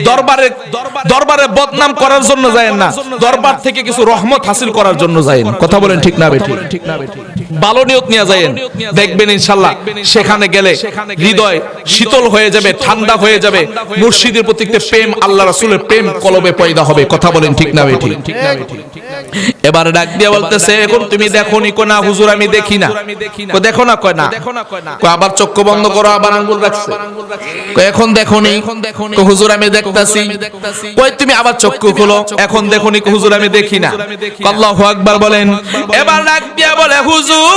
দরবারে দরবারে বদনাম করার জন্য যায়েন না, দরবার থেকে কিছু রহমত হাসিল করার জন্য যায়েন। কথা বলেন ঠিক না বেঠিক? ভালো নিয়ত নিয়ে যায়েন, দেখবেন ইনশাআল্লাহ সেখানে গেলে হৃদয় শীতল হয়ে যাবে, ঠান্ডা হয়ে যাবে, মুর্শিদের প্রতি একটা প্রেম, আল্লাহ রাসূলের প্রেম কলবে পয়দা হবে। কথা বলেন ঠিক না বেঠিক? এবার ডাক দিয়ে বলতেছে, এখন তুমি দেখোনি? কো না হুজুর আমি দেখি না। কো দেখো না? কয় না। কো আবার চক্ষু বন্ধ করো, আবার আঙ্গুল রাখছে। কো এখন দেখোনি? কো হুজুর আমি দেখতাছি। কই তুমি আবার চক্ষু খোলো, এখন দেখোনি? কো হুজুর আমি দেখি না। আল্লাহু আকবার বলেন। এবার ডাক দিয়ে বলে, হুজুর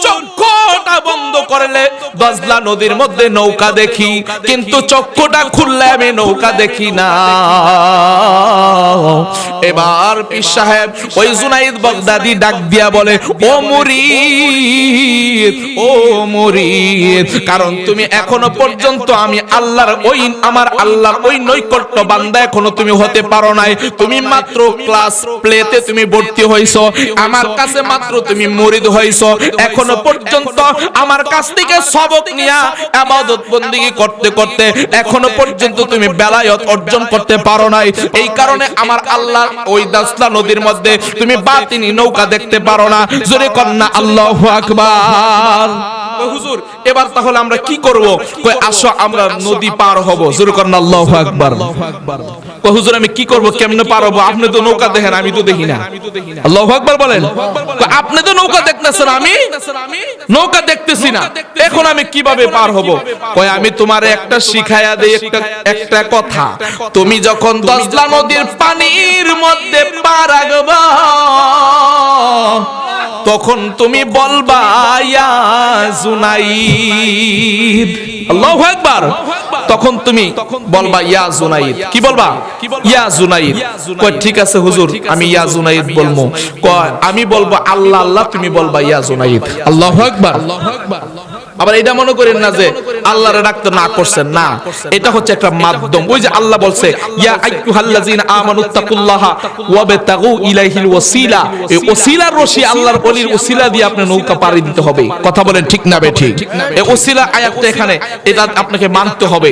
চক্ষুটা বন্ধ করলে দজলা নদীর মধ্যে নৌকা দেখি, কিন্তু চক্ষুটা খুললে আমি নৌকা দেখি না। এবার পীর সাহেব ওই জুনাইদ বাগদাদি ডাক দিয়া বলে, ও মুরিদ, ও মুরিদ, কারণ তুমি এখনো পর্যন্ত আমি আল্লাহর ওই আমার আল্লাহর ওই নৈকট্য বান্দা এখনো তুমি হতে পারো নাই। তুমি মাত্র ক্লাস প্লেতে তুমি ভর্তি হইছো, আমার কাছে মাত্র তুমি মুরিদ হইছো। এখনো পর্যন্ত আমার কাছ থেকে সবক নিয়া ইবাদত বندگی করতে করতে এখনো পর্যন্ত তুমি বেলায়েত অর্জন করতে পারো নাই। এই কারণে আমার আল্লাহ ওই দাসলা নদীর মধ্যে তুমি বাতিনি নৌকা দেখতে পারো না। জোরে কন্না আল্লাহু আকবার। হুজুর এবার তাহলে আমরা কি করব? কই আসো আমরা নদী পার হব। জোরে কন্না আল্লাহু আকবার। কই হুজুর আমি কি করব, কেমনে পার হব? আপনি তো নৌকা দেখেন, আমি তো দেখি না। আল্লাহু আকবার বলেন। কই আপনি তো নৌকা দেখতেছেন, আমি নৌকা দেখতেছি না, এখন আমি কিভাবে পার হব? কই আমি তোমারে একটা শিখায়া দেই, একটা কথা। তুমি যখন দজলা নদীর পানির মধ্যে পা রাখবা, তখন তুমি বলবা ইয়া জুনাইদ। আল্লাহু আকবার। তখন তুমি বলবা ইয়া জুনাইদ। কি বলবা? ইয়া জুনাইদ। কয় ঠিক আছে হুজুর আমি ইয়া জুনাইদ বলবো। কয় আমি বলবো আল্লাহ আল্লাহ, তুমি বলবা ইয়া জুনাইদ। আল্লাহু আকবার। আবার এটা মনে করেন না যে আল্লাহরে ডাকতে না করছেন, না, এটা হচ্ছে একটা মাধ্যম। ওই যে আল্লাহ বলছে ইয়া আইয়ুহাল্লাযিনা আমানুত্তাকুল্লাহা ওয়াবতাগু ইলাইহিল ওয়াসিলা, এই ওসিলার রশি আল্লাহর ওলির ওসিলা দিয়ে আপনি নৌকা পাড়ি দিতে হবে। কথা বলেন ঠিক না বেঠিক? এই ওসিলা আয়াতটা এখানে, এটা আপনাকে মানতে হবে।